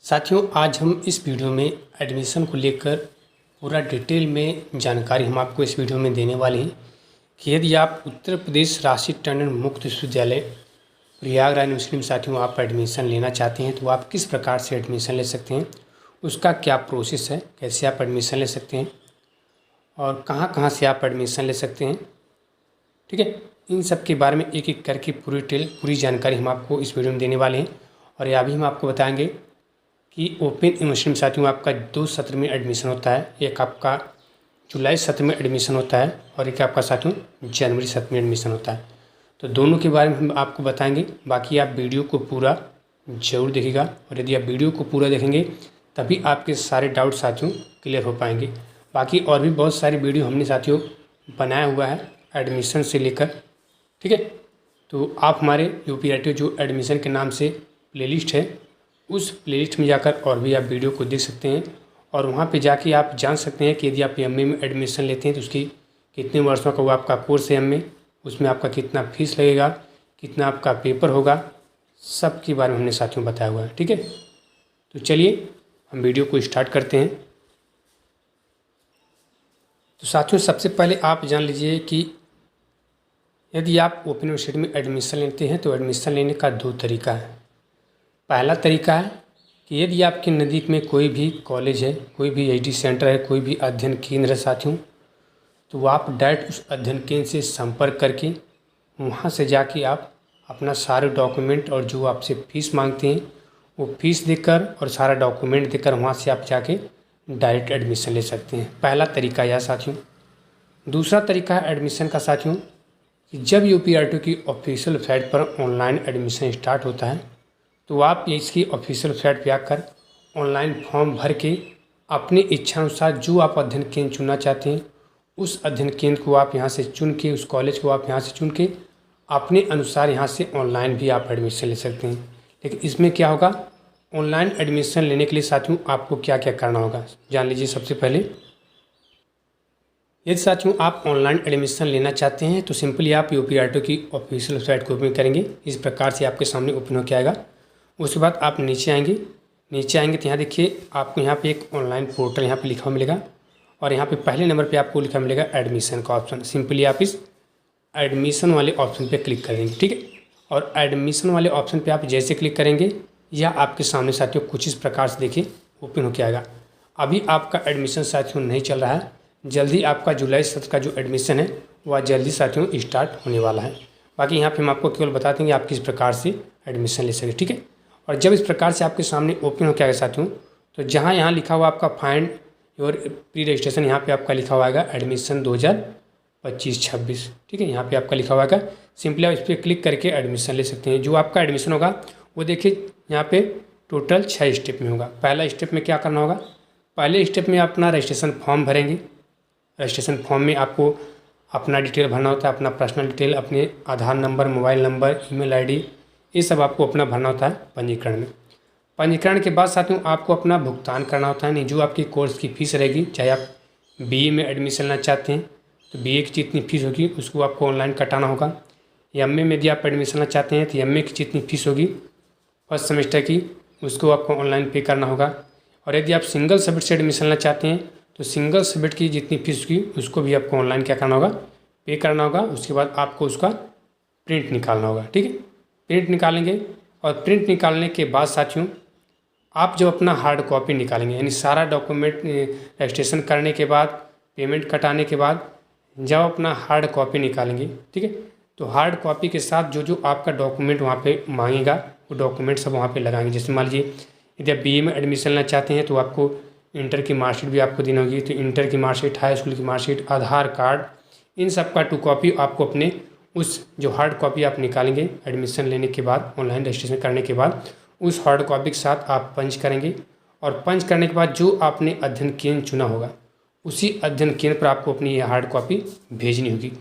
साथियों, आज हम इस वीडियो में एडमिशन को लेकर पूरा डिटेल में जानकारी हम आपको इस वीडियो में देने वाले हैं कि यदि आप उत्तर प्रदेश राष्ट्रीय टंडन मुक्त विश्वविद्यालय प्रयागराज मुस्लिम साथियों आप एडमिशन लेना चाहते हैं तो आप किस प्रकार से एडमिशन ले सकते हैं, उसका क्या प्रोसेस है, कैसे आप एडमिशन ले सकते हैं और कहाँ कहाँ से आप एडमिशन ले सकते हैं। ठीक है, इन सब के बारे में एक एक करके पूरी जानकारी हम आपको इस वीडियो में देने वाले हैं। और यह भी हम आपको बताएंगे कि ओपन मुस्लिम साथियों आपका 2 सत्र में एडमिशन होता है। एक आपका जुलाई सत्र में एडमिशन होता है और एक आपका साथियों जनवरी सत्र में एडमिशन होता है। तो दोनों के बारे में हम आपको बताएंगे। बाकी आप वीडियो को पूरा ज़रूर देखिएगा और यदि आप वीडियो को पूरा देखेंगे तभी आपके सारे डाउट साथियों क्लियर हो पाएंगे। बाकी और भी बहुत सारी वीडियो हमने साथियों बनाया हुआ है एडमिशन से लेकर। ठीक है, तो आप हमारे यूपीआईटी जो एडमिशन के नाम से प्लेलिस्ट है उस प्लेलिस्ट में जाकर और भी आप वीडियो को देख सकते हैं और वहाँ पे जाके आप जान सकते हैं कि यदि आप एमए में एडमिशन लेते हैं तो उसकी कितने वर्षों का वो आपका कोर्स है एमए, उसमें आपका कितना फीस लगेगा, कितना आपका पेपर होगा, सब के बारे में हमने साथियों बताया हुआ है। ठीक है, तो चलिए हम वीडियो को स्टार्ट करते हैं। तो साथियों, सबसे पहले आप जान लीजिए कि यदि आप ओपन यूनिवर्सिटी में एडमिशन लेते हैं तो एडमिशन लेने का 2 तरीका है। पहला तरीका है कि यदि आपके नज़दीक में कोई भी कॉलेज है, कोई भी एचडी सेंटर है, कोई भी अध्ययन केंद्र है साथियों, तो आप डायरेक्ट उस अध्ययन केंद्र से संपर्क करके वहाँ से जाके आप अपना सारे डॉक्यूमेंट और जो आपसे फ़ीस मांगते हैं वो फ़ीस देकर और सारा डॉक्यूमेंट देकर वहाँ से आप जाके डायरेक्ट एडमिशन ले सकते हैं। पहला तरीका यह साथियों। दूसरा तरीका है एडमिशन का साथियों कि जब यूपीआईटी की ऑफिशियल वेबसाइट पर ऑनलाइन एडमिशन स्टार्ट होता है तो आप इसकी ऑफिशियल वेबसाइट पर आकर ऑनलाइन फॉर्म भर के अपनी इच्छानुसार जो आप अध्ययन केंद्र चुनना चाहते हैं उस अध्ययन केंद्र को आप यहाँ से चुन के, उस कॉलेज को आप यहाँ से चुन के अपने अनुसार यहाँ से ऑनलाइन भी आप एडमिशन ले सकते हैं। लेकिन इसमें क्या होगा, ऑनलाइन एडमिशन लेने के लिए साथियों आपको क्या क्या करना होगा जान लीजिए। सबसे पहले यदि साथियों आप ऑनलाइन एडमिशन लेना चाहते हैं तो सिंपली आप यूपीआईटी की ऑफिशियल वेबसाइट को ओपन करेंगे। इस प्रकार से आपके सामने ओपन होकर आएगा। उसके बाद आप नीचे आएंगे तो यहाँ देखिए आपको यहाँ पे एक ऑनलाइन पोर्टल यहाँ पे लिखा हुआ मिलेगा और यहाँ पे पहले नंबर पे आपको लिखा मिलेगा एडमिशन का ऑप्शन। सिंपली आप इस एडमिशन वाले ऑप्शन पे क्लिक करेंगे। ठीक है, और एडमिशन वाले ऑप्शन पे आप जैसे क्लिक करेंगे यह आपके सामने साथियों कुछ इस प्रकार से देखिए ओपन होकर आएगा। अभी आपका एडमिशन साथियों नहीं चल रहा है, जल्दी आपका जुलाई सत्र का जो एडमिशन है वह जल्दी साथियों स्टार्ट होने वाला है। बाकी यहाँ पे हम आपको केवल बता देंगे आप किस प्रकार से एडमिशन ले सकें। ठीक है, और जब इस प्रकार से आपके सामने ओपन हो गया साथियों तो जहाँ यहाँ लिखा हुआ आपका फाइंड योर प्री रजिस्ट्रेशन, यहाँ पे आपका लिखा हुआ आएगा एडमिशन 2025-26। ठीक है, यहाँ पे आपका लिखा हुआ आएगा। सिंपली आप इस पर क्लिक करके एडमिशन ले सकते हैं। जो आपका एडमिशन होगा वो देखिए यहाँ पे टोटल 6 स्टेप में होगा। पहला स्टेप में क्या करना होगा, पहले स्टेप में अपना रजिस्ट्रेशन फॉर्म भरेंगे। रजिस्ट्रेशन फॉर्म में आपको अपना डिटेल भरना होता है, अपना पर्सनल डिटेल, अपने Aadhaar number, mobile number, email ID, ये सब आपको अपना भरना होता है पंजीकरण में। पंजीकरण के बाद साथियों आपको अपना भुगतान करना होता है। नहीं, जो आपकी कोर्स की फ़ीस रहेगी, चाहे आप बीए में एडमिशन लेना चाहते हैं तो बीए की जितनी फ़ीस होगी उसको आपको ऑनलाइन कटाना होगा। एमए में यदि आप एडमिशन लेना चाहते हैं तो एमए की जितनी फ़ीस होगी फर्स्ट सेमेस्टर की उसको आपको ऑनलाइन पे करना होगा। और यदि आप सिंगल सब्जेक्ट से एडमिशन लेना चाहते हैं तो सिंगल सब्जेक्ट की जितनी फ़ीस होगी उसको भी आपको ऑनलाइन क्या करना होगा, पे करना होगा। उसके बाद आपको उसका प्रिंट निकालना होगा। ठीक है, प्रिंट निकालेंगे और प्रिंट निकालने के बाद साथियों आप जब अपना हार्ड कॉपी निकालेंगे, यानी सारा डॉक्यूमेंट रजिस्ट्रेशन करने के बाद, पेमेंट कटाने के बाद जब अपना हार्ड कॉपी निकालेंगे, ठीक है, तो हार्ड कॉपी के साथ जो जो आपका डॉक्यूमेंट वहाँ पे मांगेगा वो डॉक्यूमेंट सब वहाँ पे लगाएंगे। जैसे मान लीजिए यदि आप बीए में एडमिशन लेना चाहते हैं तो आपको इंटर की मार्कशीट भी आपको देनी होगी। तो इंटर की मार्कशीट, हाई स्कूल की मार्कशीट, आधार कार्ड, इन सब का 2 कॉपी आपको अपने उस जो हार्ड कॉपी आप निकालेंगे एडमिशन लेने के बाद, ऑनलाइन रजिस्ट्रेशन करने के बाद, उस हार्ड कॉपी के साथ आप पंच करेंगे। और पंच करने के बाद जो आपने अध्ययन केंद्र चुना होगा उसी अध्ययन केंद्र पर आपको अपनी ये हार्ड कॉपी भेजनी होगी।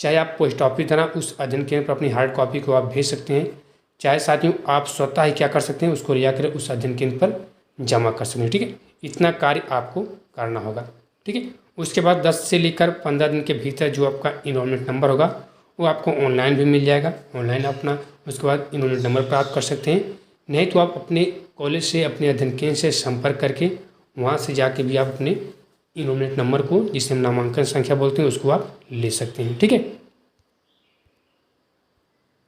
चाहे आप पोस्ट ऑफिस द्वारा उस अध्ययन केंद्र पर अपनी हार्ड कॉपी को आप भेज सकते हैं, चाहे साथियों आप स्वतः ही क्या कर सकते हैं, उसको ले जाकर उस अध्ययन केंद्र पर जमा कर सकते हैं। ठीक है, इतना कार्य आपको करना होगा। ठीक है, उसके बाद 10 से लेकर 15 दिन के भीतर जो आपका इनरोलमेंट नंबर होगा वो आपको ऑनलाइन भी मिल जाएगा। ऑनलाइन अपना उसके बाद इनरोलमेंट नंबर प्राप्त कर सकते हैं नहीं तो आप अपने कॉलेज से, अपने अध्ययन केंद्र से संपर्क करके वहाँ से जाके भी आप अपने इनोमिनेट नंबर को, जिसे हम नामांकन संख्या बोलते हैं, उसको आप ले सकते हैं। ठीक है,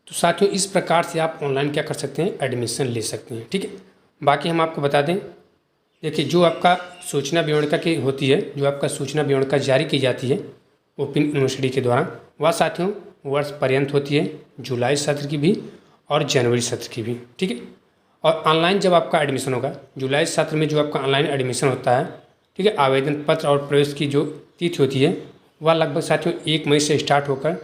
तो साथियों इस प्रकार से आप ऑनलाइन क्या कर सकते हैं, एडमिशन ले सकते हैं। ठीक है, बाकी हम आपको बता दें, देखिए जो आपका सूचना विवरणिका की होती है, जो आपका सूचना विवरणिका जारी की जाती है ओपन यूनिवर्सिटी के द्वारा, वह साथियों वर्ष पर्यंत होती है, जुलाई सत्र की भी और जनवरी सत्र की भी। ठीक है, और ऑनलाइन जब आपका एडमिशन होगा, जुलाई सत्र में जो आपका ऑनलाइन एडमिशन होता है, ठीक है, आवेदन पत्र और प्रवेश की जो तिथि होती है वह लगभग साथियों 1 मई से स्टार्ट होकर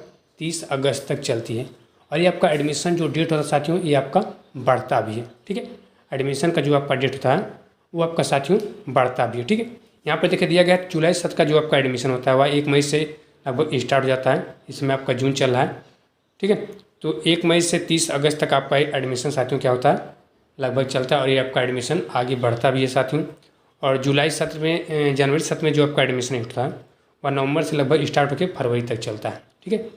30 अगस्त तक चलती है। और ये आपका एडमिशन जो डेट होता है साथियों, ये आपका बढ़ता भी है। ठीक है, एडमिशन का जो आपका डेट होता है वो आपका साथियों बढ़ता भी है। ठीक है, यहाँ पर देखिए दिया गया है जुलाई सत्र का जो आपका एडमिशन होता है वह 1 मई से लगभग स्टार्ट हो जाता है, इसमें आपका जून चल रहा है। ठीक है, तो 1 मई से 30 अगस्त तक आपका एडमिशन साथियों क्या होता है, लगभग चलता है, और ये आपका एडमिशन आगे बढ़ता भी है साथियों। और जुलाई सत्र में, जनवरी सत्र में जो आपका एडमिशन होता है वह नवंबर से लगभग स्टार्ट होकर फरवरी तक चलता है। ठीक है,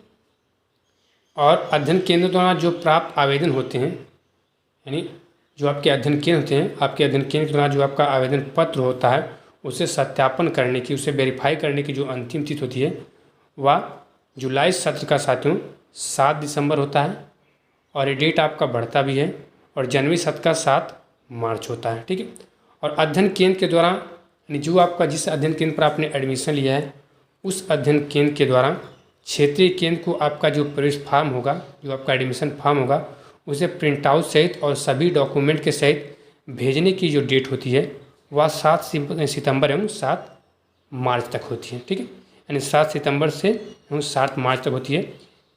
और अध्ययन केंद्र द्वारा जो प्राप्त आवेदन होते हैं, यानी जो आपके अध्ययन केंद्र होते हैं, आपके अध्ययन केंद्र के द्वारा जो आपका आवेदन पत्र होता है उसे सत्यापन करने की, उसे वेरीफाई करने की जो अंतिम तिथि होती है वह जुलाई सत्र का साथियों 7 दिसंबर होता है, और ये डेट आपका बढ़ता भी है, और जनवरी सत्र का 7 मार्च होता है। ठीक है, और अध्ययन केंद्र के द्वारा, यानी जो आपका जिस अध्ययन केंद्र पर आपने एडमिशन लिया है उस अध्ययन केंद्र के द्वारा क्षेत्रीय केंद्र को आपका जो प्रवेश फॉर्म होगा, जो आपका एडमिशन फॉर्म होगा, उसे प्रिंट आउट सहित और सभी डॉक्यूमेंट के सहित भेजने की जो डेट होती है वह 7 सितंबर एवं 7 मार्च तक होती है। ठीक है, यानी 7 सितंबर से एवं 7 मार्च तक होती है।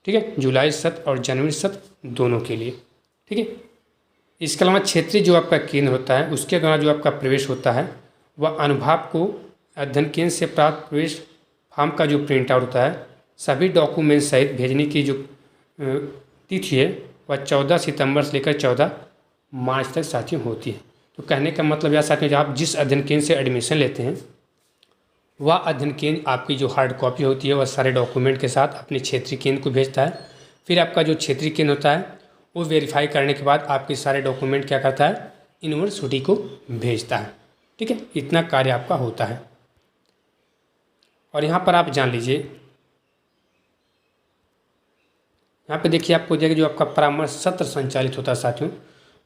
ठीक है, जुलाई सत्र और जनवरी सत्र दोनों के लिए। ठीक है, इसके अलावा क्षेत्रीय जो आपका केंद्र होता है उसके द्वारा जो आपका प्रवेश होता है वह अनुभाग को अध्ययन केंद्र से प्राप्त प्रवेश फॉर्म का जो प्रिंट आउट होता है सभी डॉक्यूमेंट सहित भेजने की जो तिथि है वह 14 सितंबर से लेकर 14 मार्च तक साथियों होती है। तो कहने का मतलब यह साथियों, जब आप जिस अध्ययन केंद्र से एडमिशन लेते हैं वह अध्ययन केंद्र आपकी जो हार्ड कॉपी होती है वह सारे डॉक्यूमेंट के साथ अपने क्षेत्रीय केंद्र को भेजता है। फिर आपका जो क्षेत्रीय केंद्र होता है वो वेरीफाई करने के बाद आपके सारे डॉक्यूमेंट क्या करता है, यूनिवर्सिटी को भेजता है। ठीक है, इतना कार्य आपका होता है। और यहाँ पर आप जान लीजिए, यहाँ पे देखिए आपको देखिए जो आपका परामर्श सत्र संचालित होता है साथियों,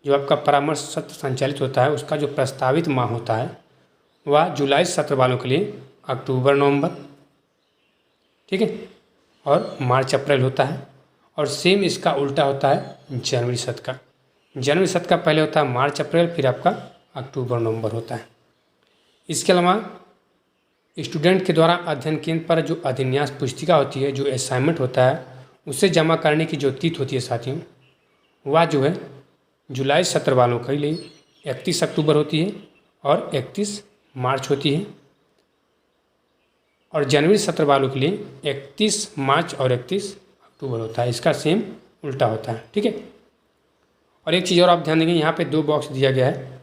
जो आपका परामर्श सत्र संचालित होता है उसका जो प्रस्तावित माह होता है वह जुलाई सत्र वालों के लिए अक्टूबर नवंबर, ठीक है, और मार्च अप्रैल होता है। और सेम इसका उल्टा होता है जनवरी सत्र का। जनवरी सत्र का पहले होता है मार्च अप्रैल, फिर आपका अक्टूबर नवंबर होता है। इसके अलावा स्टूडेंट के द्वारा अध्ययन केंद्र पर जो अधिन्यास पुस्तिका होती है, जो असाइनमेंट होता है, उसे जमा करने की जो तिथि होती है साथियों वह जो है जुलाई सत्र वालों के लिए 31 अक्टूबर होती है और 31 मार्च होती है, और जनवरी सत्र वालों के लिए 31 मार्च और 31 अक्टूबर होता है। इसका सेम उल्टा होता है। ठीक है, और एक चीज़ और आप ध्यान देंगे, यहाँ पे 2 बॉक्स दिया गया है।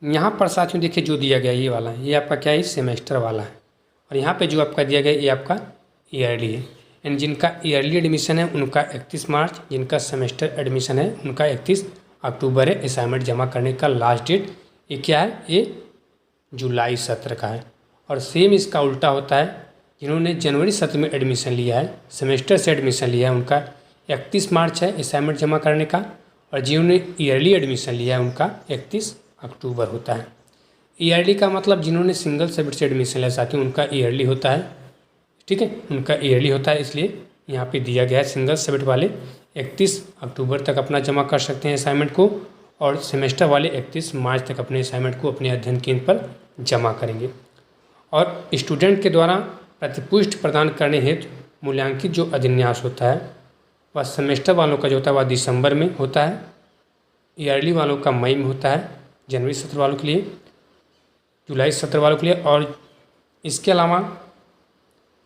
यहाँ पर साथियों देखिए जो दिया गया है ये वाला है, ये आपका क्या है, सेमेस्टर वाला है, और यहाँ पे जो आपका दिया गया है ये आपका ईयरली है। एंड जिनका ईयरली एडमिशन है उनका 31 मार्च, जिनका सेमेस्टर एडमिशन है उनका 31 अक्टूबर है। असाइनमेंट जमा करने का लास्ट डेट ये क्या है, ये जुलाई सत्र का है। और सेम इसका उल्टा होता है, जिन्होंने जनवरी सत्र में एडमिशन लिया है, सेमेस्टर से एडमिशन लिया है, उनका 31 मार्च है असाइनमेंट जमा करने का, और जिन्होंने ईयरली एडमिशन लिया है उनका 31 अक्टूबर होता है। ईयरली का मतलब जिन्होंने सिंगल सब्जेक्ट से एडमिशन लिया साथियों उनका ईयरली होता है। ठीक है, उनका ईयरली होता है, इसलिए यहाँ पे दिया गया है सिंगल सब्जेक्ट वाले 31 अक्टूबर तक अपना जमा कर सकते हैं असाइनमेंट को, और सेमेस्टर वाले 31 मार्च तक अपने असाइनमेंट को अपने अध्ययन केंद्र पर जमा करेंगे। और स्टूडेंट के द्वारा प्रतिपुष्टि प्रदान करने हेतु मूल्यांकित जो अधिन्यास होता है वह सेमेस्टर वालों का जो होता है वह दिसंबर में होता है, ईयरली वालों का मई में होता है, जनवरी सत्र वालों के लिए, जुलाई सत्र वालों के लिए, और इसके अलावा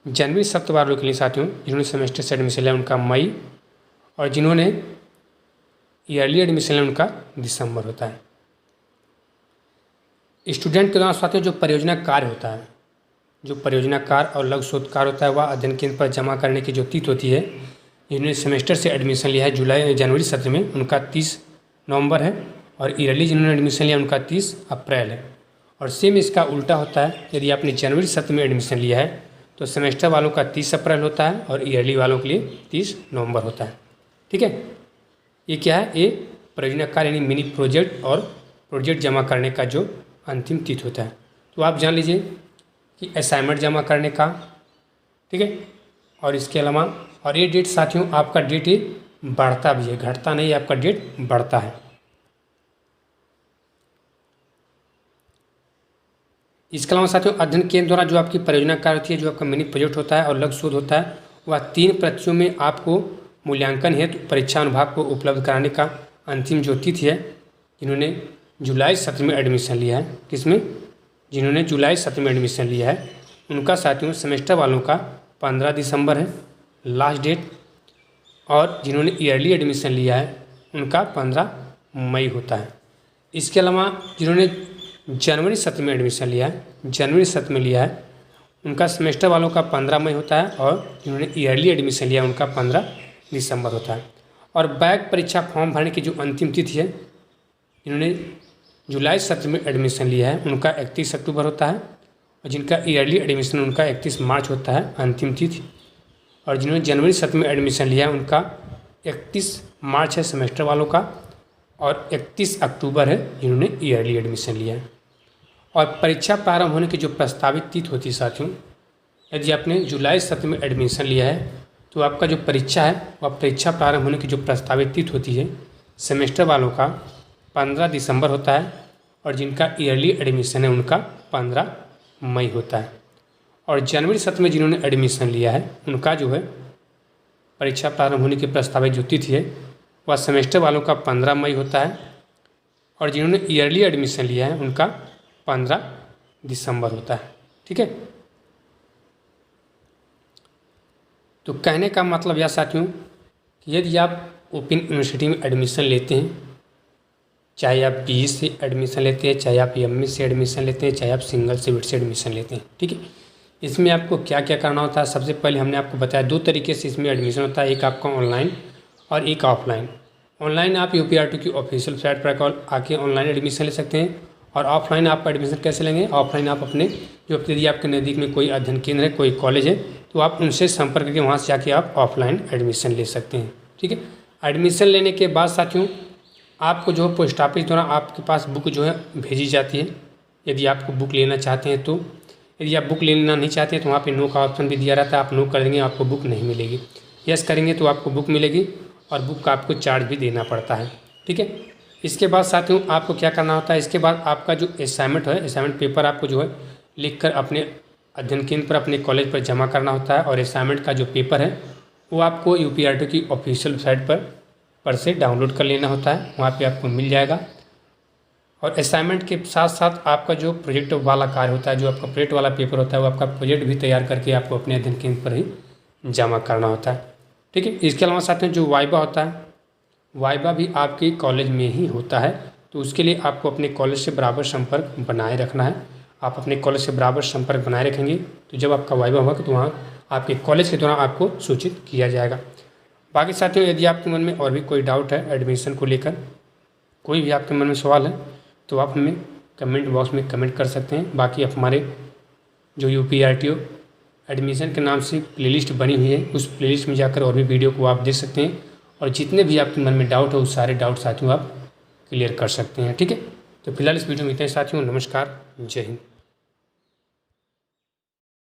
जनवरी सत्र वालों के लिए साथियों जिन्होंने सेमेस्टर से एडमिशन लिया उनका मई, और जिन्होंने ईयरली एडमिशन लिया उनका दिसंबर होता है। स्टूडेंट के द्वारा साथियों जो परियोजना कार्य होता है, जो परियोजना कार्य और लघु शोध कार्य होता है वह अध्ययन केंद्र पर जमा करने की जो तिथि होती है जिन्होंने सेमेस्टर से एडमिशन लिया है जनवरी सत्र में, उनका 30 नवंबर है, और ईयरली जिन्होंने एडमिशन लिया उनका 30 अप्रैल है। और सेम इसका उल्टा होता है, यदि आपने जनवरी सत्र में एडमिशन लिया है तो सेमेस्टर वालों का 30 अप्रैल होता है और ईयरली वालों के लिए 30 नवंबर होता है। ठीक है, ये क्या है, ये परियोजना कार्य यानी मिनी प्रोजेक्ट और प्रोजेक्ट जमा करने का जो अंतिम तिथि होता है। तो आप जान लीजिए कि असाइनमेंट जमा करने का, ठीक है, और इसके अलावा और ये डेट साथियों आपका डेट ये बढ़ता भी है, घटता नहीं, आपका डेट बढ़ता है। इसके अलावा साथियों अध्ययन केंद्र द्वारा जो आपकी परियोजना कार्य होती है, जो आपका मिनी प्रोजेक्ट होता है और लघु शोध होता है, वह 3 प्रतियों में आपको मूल्यांकन हेतु परीक्षा अनुभाग को उपलब्ध कराने का अंतिम जो तिथि है, जिन्होंने जुलाई सत्र में एडमिशन लिया है, किसमें, जिन्होंने जुलाई सत्र में एडमिशन लिया है उनका साथियों सेमेस्टर वालों का 15 दिसंबर है लास्ट डेट, और जिन्होंने ईयरली एडमिशन लिया है उनका 15 मई होता है। इसके अलावा जिन्होंने जनवरी सत्र में एडमिशन लिया है, जनवरी सत्र में लिया है, उनका सेमेस्टर वालों का 15 मई होता है, और जिन्होंने ईयरली एडमिशन लिया उनका 15 दिसंबर होता है। और बैक परीक्षा फॉर्म भरने की जो अंतिम तिथि है, जिन्होंने जुलाई सत्र में एडमिशन लिया है उनका 31 अक्टूबर होता है, और जिनका ईयरली एडमिशन उनका 31 मार्च होता है अंतिम तिथि, और जिन्होंने जनवरी सत्र में एडमिशन लिया है उनका 31 मार्च है सेमेस्टर वालों का, और 31 अक्टूबर है जिन्होंने ईयरली एडमिशन लिया है। और परीक्षा प्रारंभ होने की जो प्रस्तावित तिथि होती है साथियों, यदि आपने जुलाई सत्र में एडमिशन लिया है तो आपका जो परीक्षा है वह परीक्षा प्रारंभ होने की जो प्रस्तावित तिथि होती है सेमेस्टर वालों का 15 दिसंबर होता है, और जिनका ईयरली एडमिशन है उनका 15 मई होता है। और जनवरी सत्र में जिन्होंने एडमिशन लिया है उनका जो है परीक्षा प्रारंभ होने की प्रस्तावित जो तिथि है वह सेमेस्टर वालों का 15 मई होता है, और जिन्होंने ईयरली एडमिशन लिया है उनका 15 दिसंबर होता है। ठीक है, तो कहने का मतलब यह साथियों कि यदि आप ओपन यूनिवर्सिटी में एडमिशन लेते हैं, चाहे आप BE से एडमिशन लेते हैं, चाहे आप ME से एडमिशन लेते हैं, चाहे आप सिंगल सीट से एडमिशन लेते हैं, ठीक है, इसमें आपको क्या क्या करना होता है। सबसे पहले हमने आपको बताया 2 तरीके से इसमें एडमिशन होता है, एक आपका ऑनलाइन और एक ऑफलाइन। ऑनलाइन आप UPRT की ऑफिशियल वेबसाइट पर आके ऑनलाइन एडमिशन ले सकते हैं, और ऑफलाइन आप एडमिशन कैसे लेंगे, ऑफलाइन आप अपने जो यदि आपके नज़दीक में कोई अध्ययन केंद्र है, कोई कॉलेज है, तो आप उनसे संपर्क करके वहाँ से जाके आप ऑफलाइन एडमिशन ले सकते हैं। ठीक है, एडमिशन लेने के बाद साथियों आपको जो है पोस्ट ऑफिस द्वारा आपके पास बुक जो है भेजी जाती है, यदि आपको बुक लेना चाहते हैं तो। यदि आप बुक लेना नहीं चाहते हैं तो वहाँ पे नो का ऑप्शन भी दिया रहता है, आप नो कर देंगे आपको बुक नहीं मिलेगी, यस करेंगे तो आपको बुक मिलेगी, और बुक का आपको चार्ज भी देना पड़ता है। ठीक है, इसके बाद साथियों आपको क्या करना होता है, इसके बाद आपका जो असाइनमेंट है, असाइनमेंट पेपर आपको जो है लिख कर अपने अध्ययन केंद्र पर अपने कॉलेज पर जमा करना होता है, और असाइनमेंट का जो पेपर है वो आपको UPRT की ऑफिशियल वेबसाइट पर से डाउनलोड कर लेना होता है, वहाँ पे आपको मिल जाएगा। और असाइनमेंट के साथ साथ आपका जो प्रोजेक्ट वाला कार्य होता है, जो आपका प्रोजेक्ट वाला पेपर होता है, वो आपका प्रोजेक्ट भी तैयार करके आपको अपने अध्ययन केंद्र पर ही जमा करना होता है। ठीक है, इसके अलावा साथियों जो वाइवा होता है, वाइवा भी आपके कॉलेज में ही होता है, तो उसके लिए आपको अपने कॉलेज से बराबर संपर्क बनाए रखना है। आप अपने कॉलेज से बराबर संपर्क बनाए रखेंगे तो जब आपका वाइवा होगा तो वहाँ आपके कॉलेज के द्वारा आपको सूचित किया जाएगा। बाकी साथियों यदि आपके मन में और भी कोई डाउट है एडमिशन को लेकर, कोई भी आपके मन में सवाल है तो आप हमें कमेंट बॉक्स में कमेंट कर सकते हैं। बाकी आप हमारे जो UPRT एडमिशन के नाम से प्लेलिस्ट बनी हुई है, उस प्लेलिस्ट में जाकर और भी वीडियो को आप देख सकते हैं, और जितने भी आपके मन में डाउट हो उस सारे डाउट साथियों आप क्लियर कर सकते हैं। ठीक है, तो फिलहाल इस वीडियो में इतना ही साथियों, नमस्कार, जय हिंद।